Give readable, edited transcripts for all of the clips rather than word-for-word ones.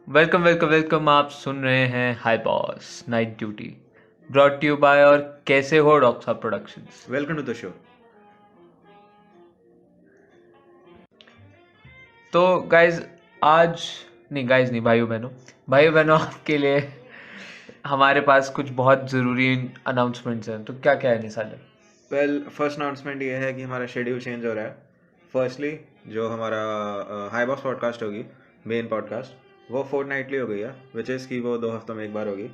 Welcome welcome welcome. आप सुन रहे हैं high boss night duty, brought you by और कैसे हो doctor productions. Welcome to the show. तो गाइज आज नहीं, गाइज नहीं, भाइयों बहनों आपके लिए हमारे पास कुछ बहुत ज़रूरी अनाउंसमेंट्स हैं। तो क्या क्या है निसाले? वेल, फर्स्ट अनाउंसमेंट ये है कि हमारा शेड्यूल चेंज हो रहा है। फर्स्टली जो हमारा हाई बॉस पॉडकास्ट होगी, मेन पॉडकास्ट, वो फोर्टनाइटली हो गई है, विच इज़ कि वो 2 हफ्तों में एक बार होगी।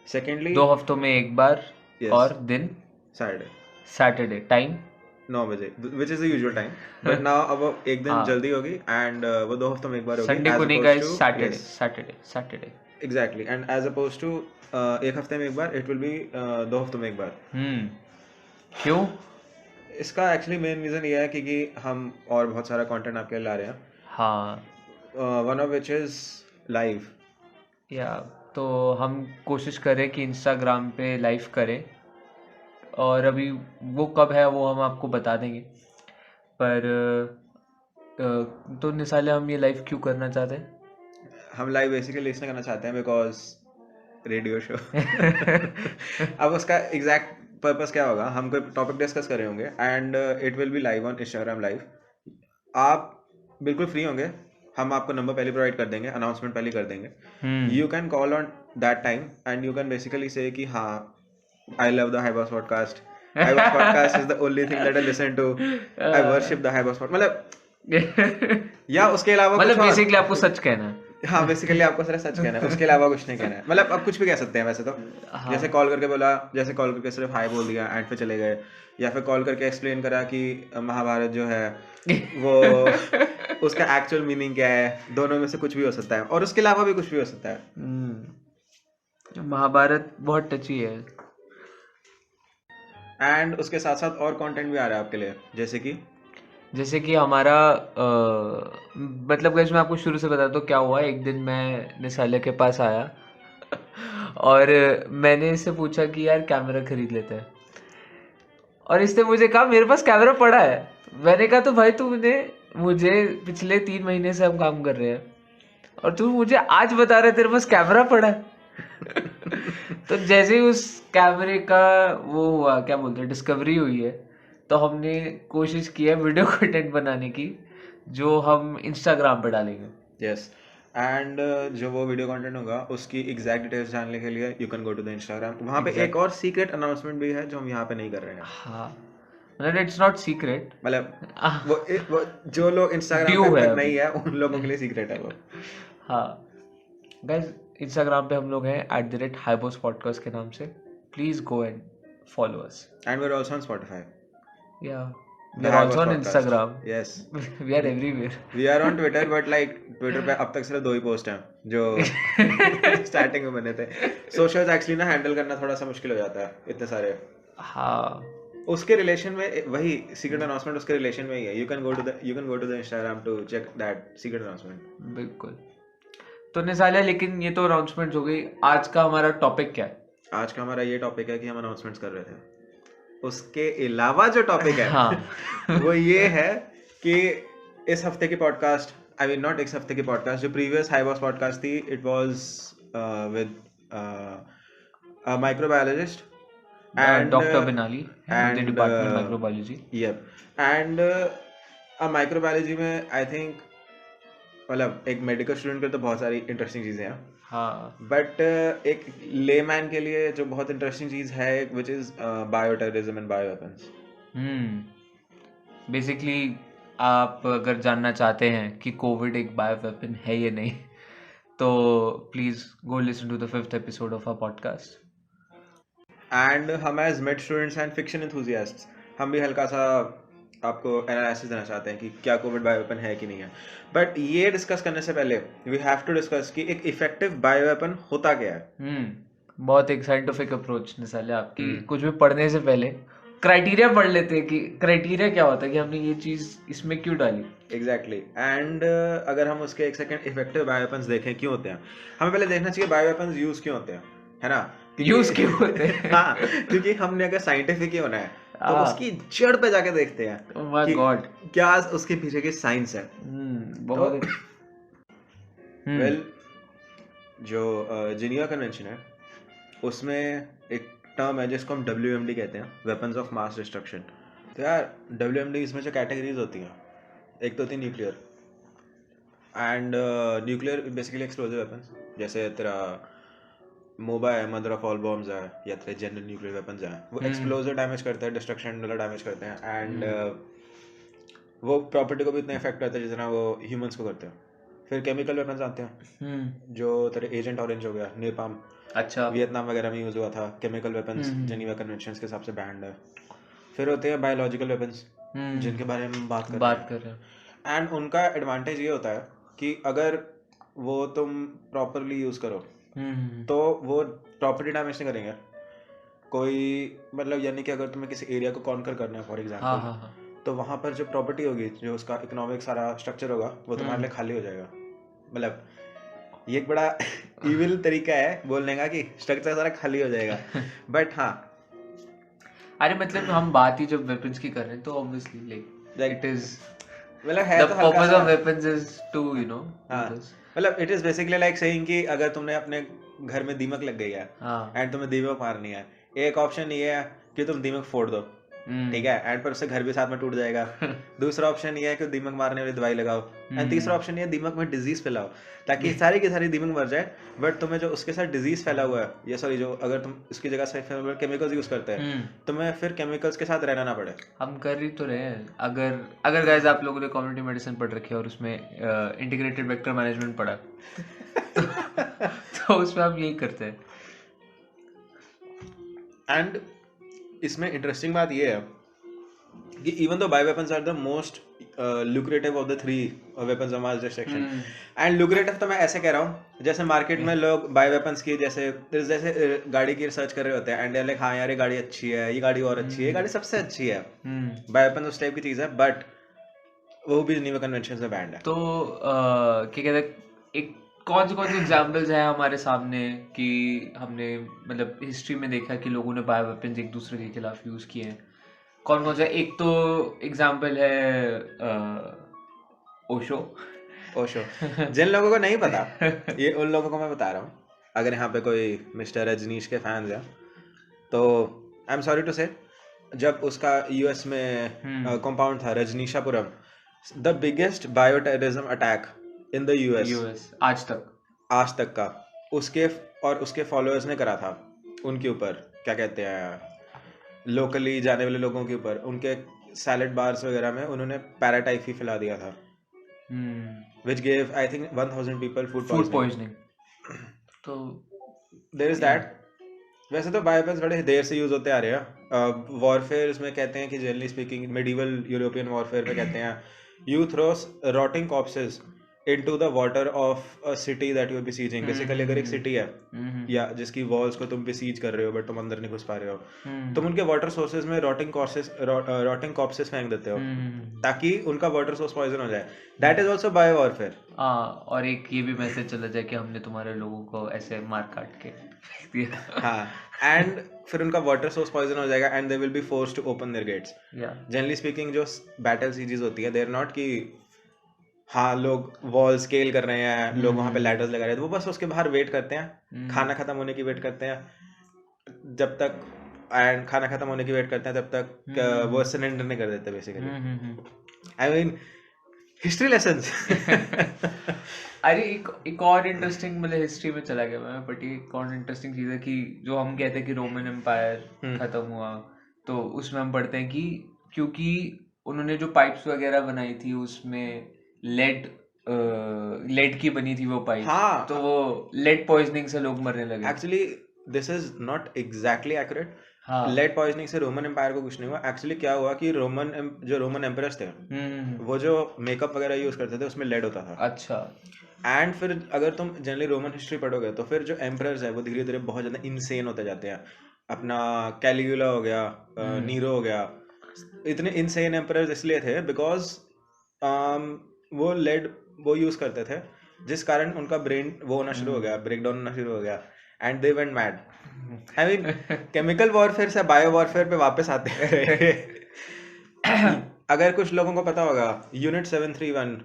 सेकेंडली 2 हफ्तों में एक बार। Yes. और दिन सैटरडे सैटरडे, टाइम 9 बजे, which is the usual time, but now अब वो एक दिन हाँ। जल्दी होगी एंड वो 2 हफ्तों में एक बार होगी। संडे को नहीं guys, Saturday. Exactly, and as opposed to एक हफ्ते में एक बार, इट विल बी 2 हफ्तों में एक बार। क्यों? इसका एक्चुअली मेन रीज़न ये है क्योंकि हम और बहुत सारा कंटेंट आपके लिए ला रहे हैं, हाँ, one of which is live. या तो हम कोशिश करें कि इंस्टाग्राम पे लाइव करें, और अभी वो कब है वो हम आपको बता देंगे। पर तो निसाले हम ये लाइव क्यों करना चाहते हैं? हम लाइव बेसिकली इसलिए करना चाहते हैं बिकॉज रेडियो शो अब उसका एग्जैक्ट पर्पस क्या होगा, हम कोई टॉपिक डिस्कस कर रहे होंगे and it will be live on Instagram live. आप बिल्कुल फ्री होंगे, हम आपको नंबर पहले प्रोवाइड कर देंगे, अनाउंसमेंट पहले कर देंगे। You can call on that time and you can basically say कि हाँ, I love the high boss podcast, high boss podcast is the only thing that I listen to, I worship the high boss podcast, मतलब या उसके अलावा मतलब कुछ और। Basically आपको सच कहना है। हाँ, बेसिकली आपको सिर्फ सच कहना है, उसके अलावा कुछ नहीं कहना है। मतलब अब कुछ भी कह सकते हैं वैसे तो। हाँ। जैसे कॉल करके बोला, जैसे कॉल करके सिर्फ हाय बोल दिया एंड पे चले गए, या फिर कॉल करके एक्सप्लेन करा कि महाभारत जो है वो उसका एक्चुअल मीनिंग क्या है। दोनों में से कुछ भी हो सकता है और उसके अलावा भी कुछ भी हो सकता है। महाभारत बहुत टची है। एंड उसके साथ साथ और कंटेंट भी आ रहा है आपके लिए, जैसे कि हमारा मतलब गाइस, मैं आपको शुरू से बताता हूँ क्या हुआ। एक दिन मैं निसाले के पास आया और मैंने इससे पूछा कि यार कैमरा खरीद लेते हैं, और इसने मुझे कहा मेरे पास कैमरा पड़ा है। मैंने कहा तो भाई तुमने मुझे पिछले 3 महीने से हम काम कर रहे हैं और तू मुझे आज बता रहा है तेरे पास कैमरा पड़ा है। तो जैसे ही उस कैमरे का वो हुआ, क्या बोलते हैं, डिस्कवरी हुई है, तो हमने कोशिश की है वीडियो कंटेंट बनाने की जो हम इंस्टाग्राम पे डालेंगे। यस। एंड जो वो वीडियो कंटेंट होगा उसकी एग्जैक्ट डिटेल्स जानने के लिए you can go to the Instagram. वहाँ पे एक और सीक्रेट अनाउंसमेंट भी है जो हम यहाँ पे नहीं कर रहे हैं। हाँ, मतलब इट्स नॉट सीक्रेट, मतलब वो जो लोग इंस्टाग्राम पे तक नहीं है उन लोगों के लिए सीक्रेट है वो। हाँ गाइज, इंस्टाग्राम पे हम लोग हैं @हाईबॉस पॉडकास्ट के नाम से। Please go and follow us. And we are also on Spotify. या we are also on Instagram. Yes, we are everywhere. We are on Twitter, but like Twitter पे अब तक सिर्फ 2 ही पोस्ट हैं जो स्टार्टिंग में बने थे। सोशल्स एक्चुअली ना हैंडल करना थोड़ा सा मुश्किल हो जाता है, इतने सारे। हाँ, उसके रिलेशन में वही सीक्रेट अनाउंसमेंट उसके रिलेशन में ही है। You can go to the Instagram to check that secret announcement. बिल्कुल। तो निसालिया, लेकिन ये तो अनाउंसमेंट हो गई। आज का हमारा टॉपिक क्या है? आज का हमारा ये टॉपिक है कि हम अनाउंसमेंट्स कर रहे थे। उसके अलावा जो टॉपिक है हाँ। वो ये है कि इस हफ्ते की पॉडकास्ट, आई मीन नॉट इस हफ्ते की पॉडकास्ट, जो प्रीवियस हाई बॉस पॉडकास्ट थी, it was with microbiologist and doctor Binali and department microbiology. yep, and microbiology में आई थिंक, मतलब एक मेडिकल स्टूडेंट के लिए तो बहुत सारी इंटरेस्टिंग चीज़ें हैं, हाँ, बट एक लेमैन के लिए जो बहुत इंटरेस्टिंग चीज़ है which is bioterrorism and bio weapons. Basically आप अगर जानना चाहते हैं कि कोविड एक बायो वेपन है या नहीं, तो please go listen to the 5th episode of our podcast. And हम as med students and fiction enthusiasts, हम भी हल्का सा आपको एनालिसिस देना चाहते हैं कि क्या कोविड बायो वेपन है कि नहीं है, बट ये डिस्कस करने से पहले वी हैव टू डिस्कस कि एक इफेक्टिव बायो वेपन होता क्या है। बहुत एक साइंटिफिक अप्रोच निसाले आपकी। कुछ भी पढ़ने से पहले क्राइटेरिया पढ़ लेते हैं कि क्राइटेरिया क्या होता है कि हमने ये चीज इसमें क्यों डाली। एग्जैक्टली एंड अगर हम उसके एक सेकंड इफेक्टिव बायो वेपन्स देखें क्यों होते हैं, हमें पहले देखना चाहिए बायो वेपन्स यूज क्यों होते हैं, है ना? यूज क्यों होते हैं? हाँ, क्योंकि हमने अगर साइंटिफिक ही होना है तो उसकी जड़ पे जाके देखते हैं माय गॉड क्या उसके पीछे की साइंस है। बहुत वेल जो जिनेवा कन्वेंशन है उसमें एक टर्म है जिसको हम WMD कहते हैं, वेपन्स ऑफ मास डिस्ट्रक्शन। तो यार WMD इसमें जो कैटेगरीज होती हैं, एक तो होती है nuclear, and nuclear basically explosive weapons, जैसे तेरा मोबा है, मदर ऑफ ऑल बॉम्ब्स है, या तेरे जनरल न्यूक्लियर वेपन्स हैं, वो एक्सप्लोजिव डैमेज करते हैं, डिस्ट्रक्शन वाला डैमेज करते हैं, एंड वो प्रॉपर्टी को भी इतना इफेक्ट करता है जितना वो ह्यूमंस को करते हैं। फिर केमिकल वेपन्स आते हैं जो तेरे एजेंट ऑरेंज हो गया, नेपाम, अच्छा वियतनाम वगैरह में यूज हुआ था। केमिकल वेपन्स जिनेवा कन्वेंशंस के हिसाब से बैंड है। फिर होते हैं बायोलॉजिकल वेपन्स जिनके बारे में हम बात कर रहे हैं, एंड उनका एडवांटेज ये होता है कि अगर वो तुम प्रॉपरली यूज करो तो वो प्रॉपर्टी डैमेज नहीं करेंगे कोई, मतलब यानी कि अगर तुम्हें किसी एरिया को कॉन्कर करना है फॉर एग्जांपल, तो वहां पर जो प्रॉपर्टी होगी, जो उसका इकोनॉमिक सारा स्ट्रक्चर होगा, वो तुम्हारे लिए खाली हो जाएगा। मतलब ये एक बड़ा इविल तरीका है बोलने का कि स्ट्रक्चर सारा खाली हो जाएगा, बट हाँ अरे मतलब हम बात ही जब वेपन्स की कर रहे हैं तो ऑब्वियसली लाइक इट इज मतलब है द तो purpose of weapons is to you know मतलब it is basically like saying कि अगर तुमने अपने घर में दीमक लग गई है एंड तुम्हें दीमक मारनी है, एक ऑप्शन ये है कि तुम दीमक फोड़ दो, ठीक है, एंड पर उससे घर भी साथ में टूट जाएगा। दूसरा ऑप्शन ये है कि दीमक मारने वाली दवाई लगाओ, एंड तीसरा ऑप्शन ये है दीमक में डिजीज फैलाओ ताकि सारी की सारी दीमक मर जाए, बट तुम्हें जो उसके साथ डिजीज फैला हुआ है, ये सॉरी जो अगर तुम उसकी जगह से केमिकल्स यूज करते हैं तुम्हें फिर केमिकल्स के साथ रहना ना पड़े। हम कर ही तो रहे हैं। अगर गाइस आप लोगों ने कम्युनिटी मेडिसिन पढ़ रखी है और उसमें इंटीग्रेटेड वेक्टर मैनेजमेंट पढ़ा तो उसमें हम यही करते हैं। एंड इसमें इंटरेस्टिंग बात ये है कि even though bio weapons are the most lucrative of the three weapons of mass destruction, and lucrative तो मैं ऐसे कह रहा हूँ जैसे मार्केट में लोग बायो वेपन्स की जैसे गाड़ी की रिसर्च कर रहे होते हैं एंड लाइक हाँ यार ये गाड़ी अच्छी है, ये गाड़ी और अच्छी है, ये गाड़ी सबसे अच्छी है। बायो वेपन उस टाइप की चीज है, बट वो भी जिनेवा कन्वेंशन से बैंड है। तो क्या कहते हैं, एक कौन से एग्जाम्पल्स हैं हमारे सामने कि हमने मतलब हिस्ट्री में देखा कि लोगों ने बायो वेपन्स एक दूसरे के खिलाफ यूज किए हैं? कौन सा? एक तो एग्जाम्पल है ओशो। जिन लोगों को नहीं पता ये उन लोगों को मैं बता रहा हूँ, अगर यहाँ पे कोई मिस्टर रजनीश के फैंस हैं तो आई एम सॉरी टू से, जब उसका यूएस में कंपाउंड था Rajneeshpuram, the biggest bio terrorism attack in the US आज तक का उसके फॉलोअर्स ने करा था उनके ऊपर, क्या कहते हैं, लोकली जाने वाले लोगों के ऊपर, उनके सैलेड बार्स वगैरह में उन्होंने पैराटाइफी फैला दिया था, which gave I think 1000 people food poisoning. तो there is that. वैसे तो बायोवेपन्स बड़े देर से यूज होते आ रहे हैं। वॉरफेयर में कहते हैं कि generally speaking medieval European warfare में कहते हैं you throw rotting corpses into the water of a city that you are besieging. Basically अगर एक सिटी है या जिसकी वॉल्स को तुम besiege कर रहे हो बट तुम अंदर नहीं घुस पा रहे हो, तुम उनके वाटर सोर्सेज में rotting corpses फेंक देते हो ताकि उनका वाटर सोर्स पॉइजन हो जाए। That is also bio warfare. और एक ये भी मैसेज चला जाए कि हमने तुम्हारे लोगों को ऐसे मार काट के दिया। हाँ, एंड फिर उनका वाटर सोर्स पॉइजन हो जाएगा and they will be forced to open their gates. Generally speaking जो बैटल सीरीज होती है, दे आर नॉट कि हाँ लोग वॉल स्केल कर रहे हैं, लोग वहां पे लैडर्स लगा रहे हैं, वो बस उसके बाहर वेट करते हैं, खाना खत्म होने की वेट करते हैं जब तक, एंड खाना खत्म होने की वेट करते हैं तब तक वो सरेंडर नहीं कर देते basically. I mean history lessons. अरे एक और इंटरेस्टिंग मतलब हिस्ट्री में चला गया मैं, बट एक और इंटरेस्टिंग चीज है कि जो हम कहते हैं कि रोमन एम्पायर खत्म हुआ, तो उसमें हम पढ़ते हैं कि क्योंकि उन्होंने जो पाइप्स वगैरह बनाई थी उसमें लेड की बनी थी वो पाइप, हाँ, तो वो लेड पॉइजनिंग से लोग मरने लगे। Actually this is not exactly accurate, हाँ। लेड पॉइजनिंग से रोमन एम्पायर को कुछ नहीं हुआ। एक्चुअली क्या हुआ कि जो रोमन एम्परर्स थे, वो जो मेकअप वगैरह यूज करते थे उसमें लेड होता था। अच्छा। एंड फिर अगर तुम जनरली रोमन हिस्ट्री पढ़ोगे तो फिर जो एम्परर्स है वो धीरे धीरे बहुत ज़्यादा इंसेन होते जाते हैं। अपना कैलिगुला हो गया, नीरो हो गया, इतने इंसेन एम्परर्स इसलिए थे बिकॉज वो लेड वो यूज़ करते थे, जिस कारण उनका ब्रेन वो होना शुरू हो गया, ब्रेक डाउन होना शुरू हो गया, and they went mad. I mean chemical warfare से बायो वॉरफेयर पे वापस आते हैं। अगर कुछ लोगों को पता होगा, यूनिट 731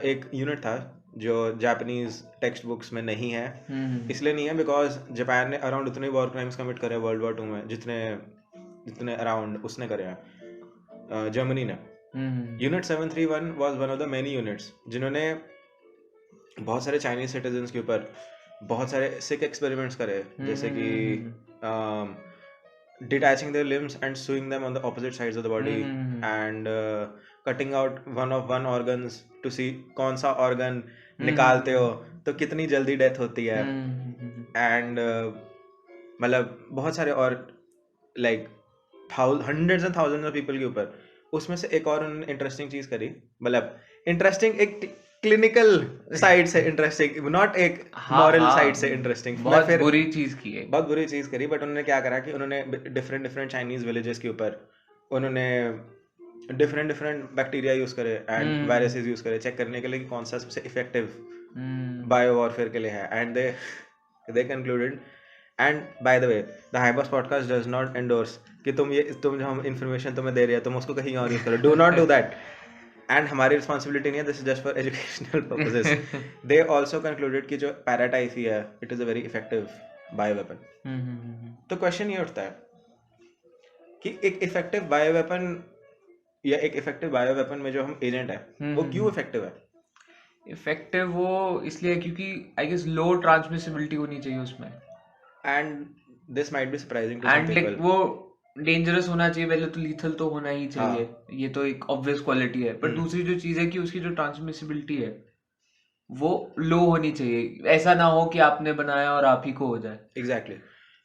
एक यूनिट था जो जापानीज टेक्स्ट बुक्स में नहीं है। इसलिए नहीं है बिकॉज जापान ने अराउंड उतने वॉर क्राइम्स कमिट करे वर्ल्ड वॉर 2 में जितने अराउंड उसने करे हैं जर्मनी ने। Unit 731 was one of the many units जिन्होंने बहुत सारे चाइनीज सिटीजन्स के ऊपर बहुत सारे सिक एक्सपेरिमेंट्स करे, जैसे कि detaching their limbs and sewing them on the opposite sides of the body, and cutting out one organs to see कौन सा organ निकालते हो तो कितनी जल्दी डेथ होती है, एंड मतलब बहुत सारे और like hundreds and thousands of people के ऊपर। उसमें से एक और उन्होंने इंटरेस्टिंग चीज करी, मतलब इंटरेस्टिंग एक क्लिनिकल साइड से इंटरेस्टिंग, नॉट एक मॉरल साइड से इंटरेस्टिंग। बहुत बुरी चीज की है, बहुत बुरी चीज करी, बट उन्होंने क्या करा कि उन्होंने डिफरेंट चाइनीज विलेजेस के ऊपर उन्होंने डिफरेंट बैक्टीरिया यूज करे एंड वायरसेस यूज करे चेक करने के लिए कि कौन सा सबसे इफेक्टिव बायो वॉरफेयर के लिए है, and they concluded. And by the way the high boss podcast does not endorse कि तुम जो हम इंफॉर्मेशन तुम्हें दे रहे हैं तुम उसको कहीं और यूज करो, do not do that, and हमारी रिस्पॉन्सिबिलिटी नहीं है, this is just for educational purposes. They also concluded कि जो पैराटाइफी है it is a very effective bio weapon. तो क्वेश्चन ये उठता है कि एक इफेक्टिव बायो वेपन या एक इफेक्टिव बायो वेपन में जो हम एजेंट है वो क्यों इफेक्टिव है? इफेक्टिव वो इसलिए क्योंकि आई गेस लो ट्रांसमिसिबिलिटी होनी चाहिए उसमें, and this might be surprising to some people. वो डेंजरस होना चाहिए, पहले तो लीथल तो होना ही चाहिए, ये तो एक ऑब्वियस क्वालिटी है, पर दूसरी जो चीज है कि उसकी जो ट्रांसमिसिबिलिटी है वो लो होनी चाहिए, ऐसा ना हो कि आपने बनाया और आप ही को हो जाए। एग्जैक्टली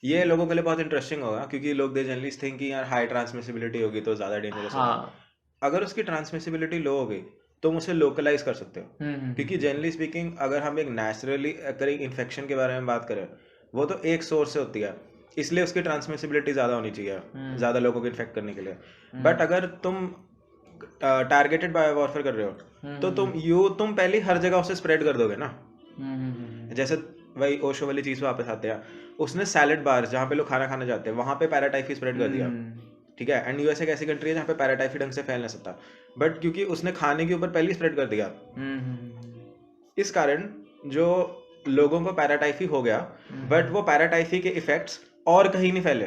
ये लोगों के लिए बहुत इंटरेस्टिंग होगा क्योंकि लोग दे जनरली थिंक कि यार हाई ट्रांसमिसिबिलिटी होगी तो ज्यादा डेंजरस होगा। अगर उसकी ट्रांसमिसिबिलिटी लो हो गई तो उसे लोकलाइज कर सकते हो, क्योंकि जनरली स्पीकिंग अगर हम एक नेचुरली अकरिंग इन्फेक्शन के बारे में बात करें वो तो एक सोर्स से होती है, इसलिए उसकी ट्रांसमिसिबिलिटी ज़्यादा होनी चाहिए ज़्यादा लोगों को इन्फेक्ट करने के लिए। बट अगर तुम टारगेटेड बायो वॉरफेयर कर रहे हो तो तुम पहले हर जगह उसे स्प्रेड कर दोगे ना। जैसे वही ओशो वाली चीज़ वापस आते हैं, उसने सैलेड बार जहाँ पे लोग खाना खाने जाते हैं वहाँ पे पैराटाइफी स्प्रेड कर दिया, ठीक है, एंड यूएस एक ऐसी कंट्री है जहाँ पे पैराटाइफी ढंग से फैल नहीं सकता, बट क्योंकि उसने खाने के ऊपर पहले स्प्रेड कर दिया, इस कारण जो लोगों को पैराटाइफी हो गया, बट वो पैराटाइफी के इफेक्ट्स और कहीं नहीं फैले।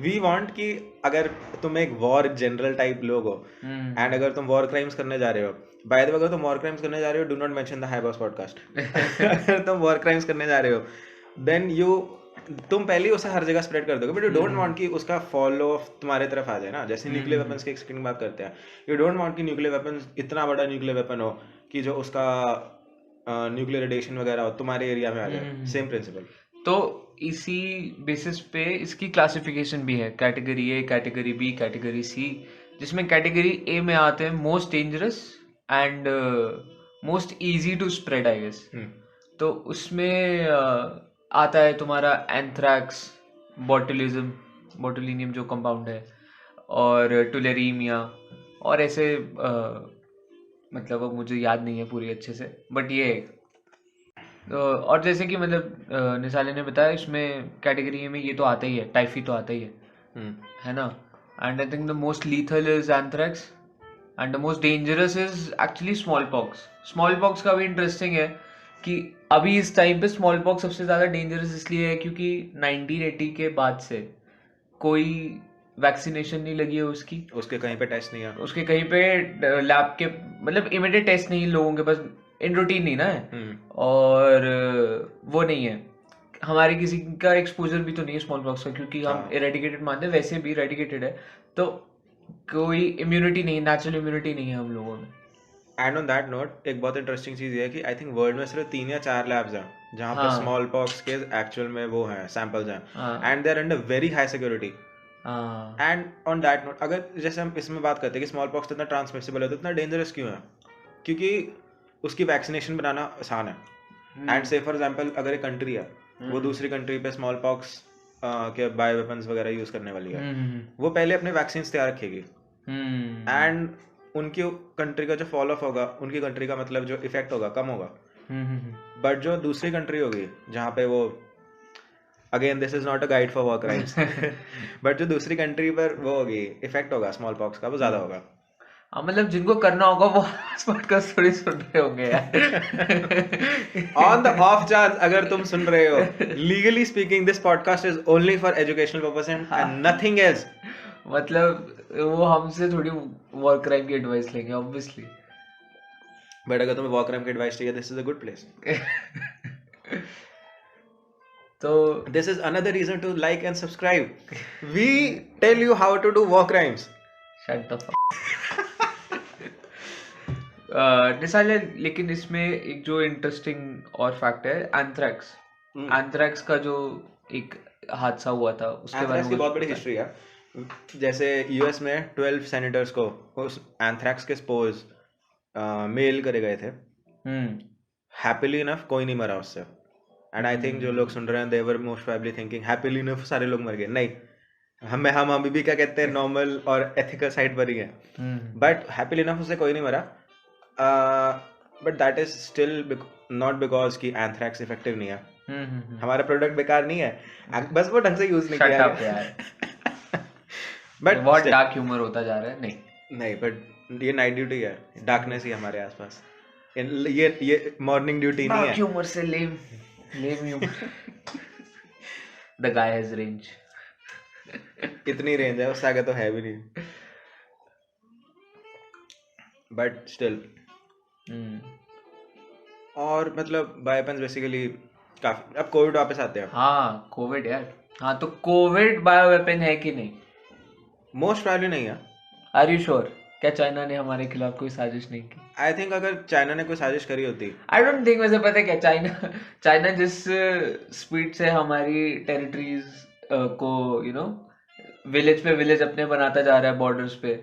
वी वांट कि अगर तुम एक वॉर जनरल टाइप लोग हो एंड अगर तुम वॉर क्राइम्स करने जा रहे हो, बाय द वे अगर तुम वॉर क्राइम्स करने जा रहे हो do not mention the high boss podcast. अगर तुम वॉर क्राइम्स करने जा रहे हो देन तुम पहले उसे हर जगह स्प्रेड कर दोगे, बट यू डोंट वांट कि उसका फॉलो तुम्हारे तरफ आ जाए ना। जैसे न्यूक्लियर वेपन्स की एक बात करते हैं, यू डोंट वांट कि न्यूक्लियर वेपन्स इतना बड़ा न्यूक्लियर वेपन हो कि जो उसका न्यूक्लियर रेडिएशन वगैरह हो तुम्हारे एरिया में आ जाए, सेम प्रिंसिपल। तो इसी बेसिस पे इसकी क्लासिफिकेशन भी है, category A, category B, category C, जिसमें कैटेगरी ए में आते हैं most dangerous and most easy to spread I guess. तो उसमें आता है तुम्हारा एंथ्रैक्स, बोटुलिनियम जो कंपाउंड है, और टुलेरीमिया, और ऐसे मतलब अब मुझे याद नहीं है पूरी अच्छे से, बट ये और जैसे कि मतलब निसाले ने बताया इसमें कैटेगरी में ये तो आता ही है, टाइफी तो आता ही है ना। And I think the most lethal is anthrax and the most dangerous is actually small pox. Small pox का भी इंटरेस्टिंग है कि अभी इस टाइम पे स्मॉल पॉक्स सबसे ज़्यादा डेंजरस इसलिए है क्योंकि 1980 के बाद से कोई वैक्सीनेशन नहीं लगी है उसके कहीं पे टेस्ट नहीं है, उसके कहीं पे लैब के मतलब इमीडिएट टेस्ट नहीं लोगों के पास, इन रूटीन नहीं ना है, और वो नहीं है। हमारे किसी का एक्सपोजर भी तो नहीं है स्मॉल पॉक्स का, क्योंकि हम इरेडिकेटेड मानते हैं, वैसे भी इरेडिकेटेड है, तो कोई इम्यूनिटी नहीं, नेचुरल इम्यूनिटी नहीं है हम लोगों में। एंड ऑन दैट नोट एक बहुत इंटरेस्टिंग चीज़ ये है कि आई थिंक वर्ल्ड में सिर्फ 3 या 4 लैब्स हैं जहाँ पे हाँ स्मॉल पॉक्स के एक्चुअल में वो हैं सैंपल्स हैं हाँ and they are under very high security. हाँ. एंड ऑन दैट नोट अगर जैसे हम इसमें बात करते हैं कि स्मॉल पॉक्स इतना ट्रांसमिसिबल है तो इतना डेंजरस क्यों है? क्योंकि उसकी वैक्सीनेशन बनाना आसान है. एंड से फॉर एग्जांपल अगर एक कंट्री है वो दूसरी कंट्री पे स्मॉल पॉक्स के बायो वेपन्स वगैरह यूज करने वाली है, वो पहले अपने वैक्सीन तैयार रखेगी एंड उनकी कंट्री का जो फॉल ऑफ होगा उनकी कंट्री का मतलब जो इफेक्ट होगा कम होगा. बट जो दूसरी कंट्री होगी जहाँ पे वो again this is not a guide for war crimes but जो दूसरी कंट्री पर वो होगी इफेक्ट होगा स्मॉल पॉक्स का वो ज्यादा होगा. हाँ मतलब जिनको करना होगा वो पॉडकास्ट थोड़ी सुन रहे होंगे यार. ऑन द ऑफ चांस अगर तुम सुन रहे हो, legally speaking this podcast is only for educational purpose and nothing else. मतलब वो हमसे थोड़ी वॉर क्राइम की एडवाइस लेंगे ऑब्वियसली. बट अगर तुम्हें वॉर क्राइम की एडवाइस चाहिए this is a good place. तो this is another reason to like and subscribe. We tell you how to do war crimes. Shut the निसाले. लेकिन इसमें एक जो इंटरेस्टिंग और फैक्ट है एंथ्रैक्स. एंथ्रैक्स का जो एक हादसा हुआ था उसके बारे एंथ्रैक्स में की कुछ बहुत बड़ी पता है? हिस्ट्री है. जैसे यूएस में 12 सेनेटर्स को उस एंथ्रैक्स के स्पोर्स मेल करे गए थे. हैप्पीली इनफ कोई नहीं मरा उससे. एंड आई थिंक जो लोग सुन रहे हैं they were most probably thinking happily enough सारे लोग मर गए. नहीं, हम अभी भी क्या कहते हैं नॉर्मल और एथिकल साइड पर ही है. बट हैप्पीली इनफ उससे कोई नहीं मरा. But that is still not because कि एंथ्रैक्स इफेक्टिव नहीं है. हमारा प्रोडक्ट बेकार नहीं है, बस वो ढंग से यूज नहीं किया Shut up यार. बट बहुत डार्क ह्यूमर होता जा रहा है. नहीं बट ये नाइट ड्यूटी है, डार्कनेस ही हमारे आसपास. ये मॉर्निंग ड्यूटी नहीं डार्क है. ह्यूमर से lame humour. The guy has range. इतनी रेंज है उससे आगे तो है भी नहीं. बट स्टिल और मतलब बायोवेपन्स बेसिकली काफी. अब कोविड वापस आते हैं. हाँ कोविड यार. हाँ तो कोविड बायो वेपन है कि नहीं? मोस्ट प्रोबेबली नहीं है. Are you sure? क्या चाइना ने हमारे खिलाफ कोई साजिश नहीं की? आई थिंक अगर चाइना ने कोई साजिश करी होती. I don't think. वैसे पता है क्या, चाइना जिस स्पीड से हमारी टेरिटरीज को विलेज पे विलेज अपने बनाता जा रहा है बॉर्डर्स पे,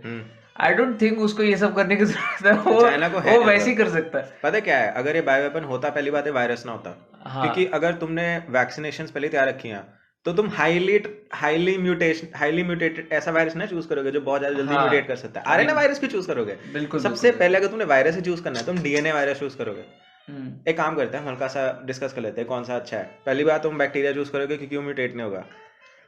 आई डोंट थिंक उसको ये सब करने की जरूरत है. वो चाइना को है वो वैसे ही कर सकता है. पता है क्या है, अगर ये बायोवेपन होता पहली बात है वायरस ना होता. हाँ. क्योंकि अगर तुमने वैक्सीनेशंस पहले तैयार रखी हैं तो तुम हाईली म्यूटेटेड ऐसा वायरस ना चूज करोगे जो बहुत ज्यादा जल्दी हाँ. म्यूटेट कर सकता है. आरएनए वायरस क्यों चूज करोगे? बिल्कुल सबसे पहले अगर तुमने वायरस ही चूज करना है तुम डीएनए वायरस चूज करोगे. एक काम करते हैं, हल्का सा डिस्कस कर लेते हैं कौन सा अच्छा है. पहली बात तुम बैक्टीरिया चूज करोगे क्योंकि वो म्यूटेट नहीं होगा,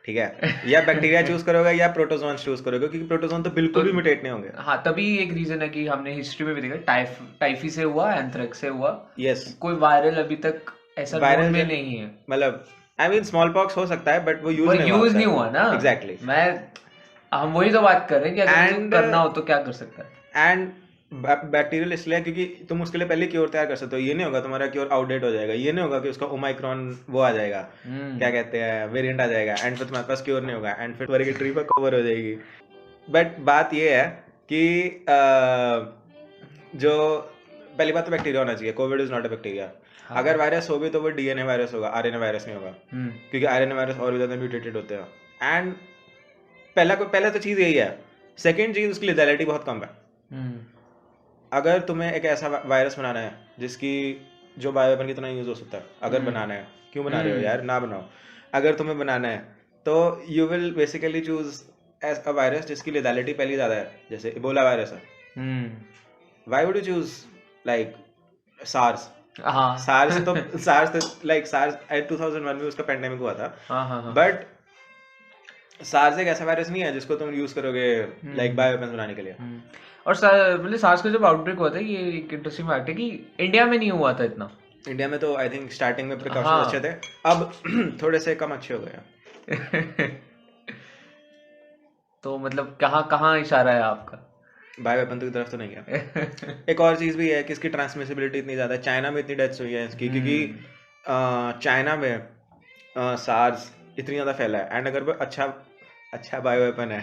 ठीक है. या बैक्टीरिया चूज करोगे या प्रोटोजोन चूज करोगे क्योंकि प्रोटोजोन तो बिल्कुल भी म्यूटेट नहीं होंगे. हाँ तभी एक रीजन है कि हमने हिस्ट्री में भी देखा टाइफी से हुआ, एंथ्रेक्स से हुआ. यस. कोई वायरल अभी तक ऐसा वायरल में नहीं है. मतलब आई मीन स्मॉल पॉक्स हो सकता है बट वो यूज नहीं हुआ ना. एग्जैक्टली. हम वही तो बात कर रहे हैं कि अगर And- करना हो तो क्या कर सकता है. एंड बैक्टीरियल इसलिए क्योंकि तुम उसके लिए पहले क्योर तैयार कर सकते हो. ये नहीं होगा तुम्हारा क्योर आउटडेट हो जाएगा. ये नहीं होगा कि उसका ओमाइक्रॉन वो आ जाएगा, क्या कहते हैं वेरिएंट आ जाएगा एंड फिर तुम्हारे पास क्योर नहीं होगा एंड फिर तुम्हारी ट्री पर कवर हो जाएगी. बट बात ये है कि जो पहली बात तो बैक्टीरिया होना चाहिए. Covid is not a bacteria. अगर वायरस हो भी तो वो डीएनए वायरस होगा, आरएनए वायरस नहीं होगा. क्योंकि आरएनए वायरस और भी ज्यादा म्यूटेटेड होते हैं. एंड पहला तो चीज यही है. सेकेंड चीज उसकी लिथैलिटी बहुत कम है. अगर तुम्हें एक ऐसा वायरस बनाना है जिसकी जो बायोवेपन की तरह यूज हो सकता है, अगर बनाना है, क्यों बना रहे हो यार, ना बनाओ. अगर तुम्हें बनाना है तो you will basically choose as a virus जिसकी लिथैलिटी पहले ज्यादा है. जैसे इबोला वायरस है. Why would you choose like SARS? हाँ. सार्स तो 2001 में उसका पेंडेमिक हुआ था. बट सार्स एक ऐसा वायरस नहीं है जिसको तुम यूज करोगे लाइक बायोवेपन्स बनाने के लिए. और मतलब सार्स का जब आउटब्रेक हुआ था, ये एक इंटरेस्टिंग फैक्ट है कि इंडिया में नहीं हुआ था इतना. इंडिया में तो आई थिंक स्टार्टिंग में प्रिकॉशंस अच्छे थे, अब थोड़े से कम अच्छे हो गए. तो मतलब कहाँ इशारा है आपका? बायोवेपन की तरफ तो नहीं है. एक और चीज भी है कि इसकी ट्रांसमिसिबिलिटी इतनी ज्यादा है. चाइना में इतनी डेथ्स हुई है इसकी क्योंकि चाइना में सार्स इतनी ज्यादा फैला है. एंड अगर वो अच्छा बायोवेपन है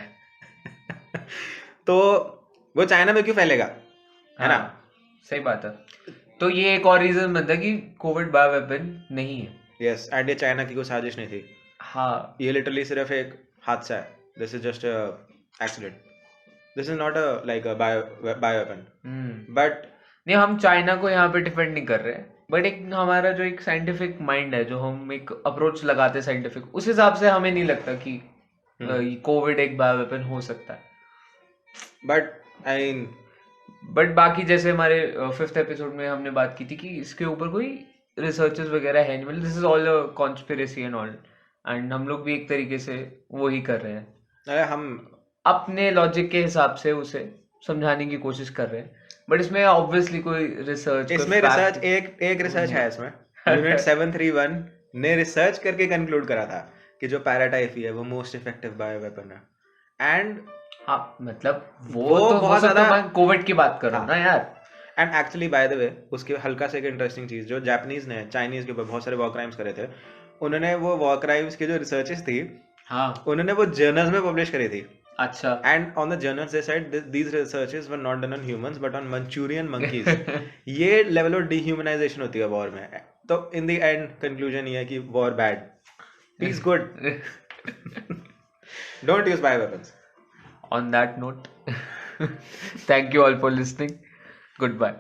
तो वो चाइना में क्यों फैलेगा, है ना. सही बात है। तो ये एक और रीजन बनता है कि कोविड बायो वेपन नहीं है। यस, एंड ये चाइना की कोई साजिश नहीं थी, हाँ ये लिटरली सिर्फ एक हादसा है, this is just accident, this is not a like a bio weapon. But नहीं, हम चाइना को यहाँ पे डिफेंड नहीं कर रहे, बट एक हमारा जो एक साइंटिफिक माइंड है, जो हम एक अप्रोच लगाते हैं साइंटिफिक, उस हिसाब से हमें नहीं लगता कि कोविड एक बायो वेपन हो सकता है। बट आई मीन बट बाकी जैसे हमारे 5th एपिसोड में हमने बात की थी कि इसके ऊपर कोई रिसर्चेस वगैरह है नहीं, मतलब this is all a conspiracy and all, and हम लोग भी एक तरीके से वही कर रहे हैं, अरे हम अपने लॉजिक के हिसाब से उसे समझाने की कोशिश कर रहे हैं। बट इसमें ऑब्वियसली कोई रिसर्च, इसमें रिसर्च एक रिसर्च है इसमें। यूनिट 731 ने रिसर्च करके कंक्लूड करा था कि जो पैराटाइफी है वो मोस्ट इफेक्टिव बायो वेपन है, एंड हाँ मतलब वो वो तो बहुत सकता ज्यादा मैं कोविड की बात कर रहा हूँ ना यार। एंड एक्चुअली बाय द वे उसके हल्का से एक इंटरेस्टिंग चीज, जो जापानीज ने चाइनीज के ऊपर बहुत सारे वॉर क्राइम्स करे थे, उन्होंने वो वॉर क्राइम्स की जो रिसर्चेस थी, हाँ उन्होंने वो जर्नल्स में पब्लिश करी थी, अच्छा। And on the journals they said these researches were not done on humans but on Manchurian monkeys. ये लेवल ऑफ डिह्यूमनाइजेशन होती है वॉर में। तो इन द एंड कंक्लूजन ये है कि war bad, peace good, don't use bio weapons. On that note, thank you all for listening. Goodbye.